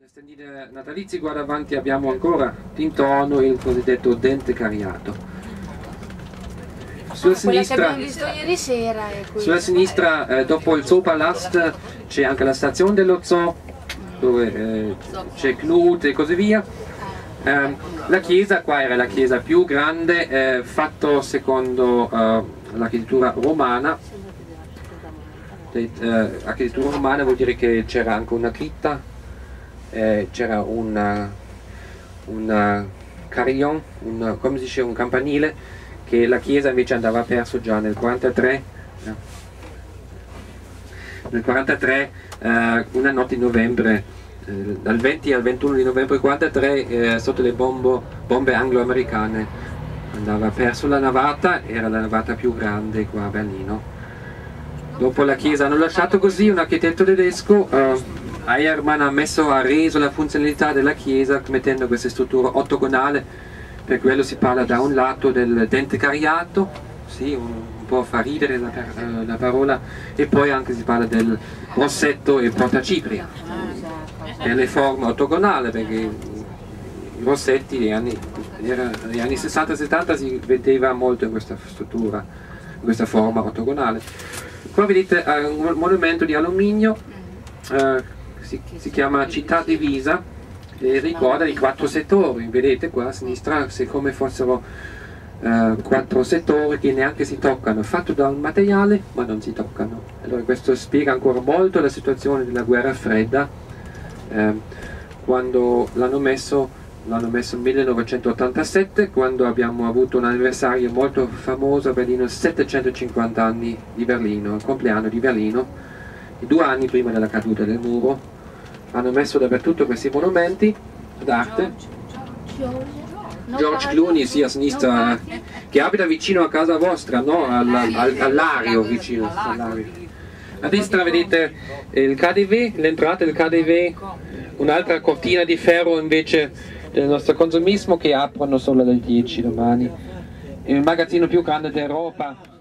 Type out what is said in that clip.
Le stendine natalizie qua davanti abbiamo ancora d'intorno il cosiddetto dente cariato. Sulla sinistra, ieri sera dopo il Zoopalast c'è anche la stazione dello zoo, dove c'è Knut e così via. La chiesa qua era la chiesa più grande, fatto secondo l'architettura romana. Architettura romana vuol dire che c'era anche una cripta, c'era un carillon, come si dice, un campanile, che la chiesa invece andava perso già nel 43. Nel 43, una notte di novembre, dal 20 al 21 di novembre 43, sotto le bombe anglo-americane andava perso la navata, era la navata più grande qua a Berlino. Dopo la chiesa hanno lasciato così un architetto tedesco. Eiermann ha reso la funzionalità della chiesa mettendo questa struttura ottagonale, per quello si parla da un lato del dente cariato, sì, un po' fa ridere la parola, e poi anche si parla del rossetto e portacipria, per le forme ottagonali, perché i rossetti negli anni 60-70 si vedeva molto in questa struttura, in questa forma ottagonale. Qua vedete un monumento di alluminio, si chiama Città Divisa, e ricorda i 4 settori. Vedete qua a sinistra, se come fossero 4 settori che neanche si toccano, fatto da un materiale ma non si toccano. Allora questo spiega ancora molto la situazione della guerra fredda, quando l'hanno messo nel 1987, quando abbiamo avuto un anniversario molto famoso a Berlino, 750 anni di Berlino, il compleanno di Berlino, 2 anni prima della caduta del muro. Hanno messo dappertutto questi monumenti d'arte. George Clooney, sì, a sinistra, che abita vicino a casa vostra, no? All'Ario, vicino all'Ario. A destra vedete il KaDeWe, l'entrata del KaDeWe, un'altra cortina di ferro invece del nostro consumismo, che aprono solo alle 10 domani. Il magazzino più grande d'Europa.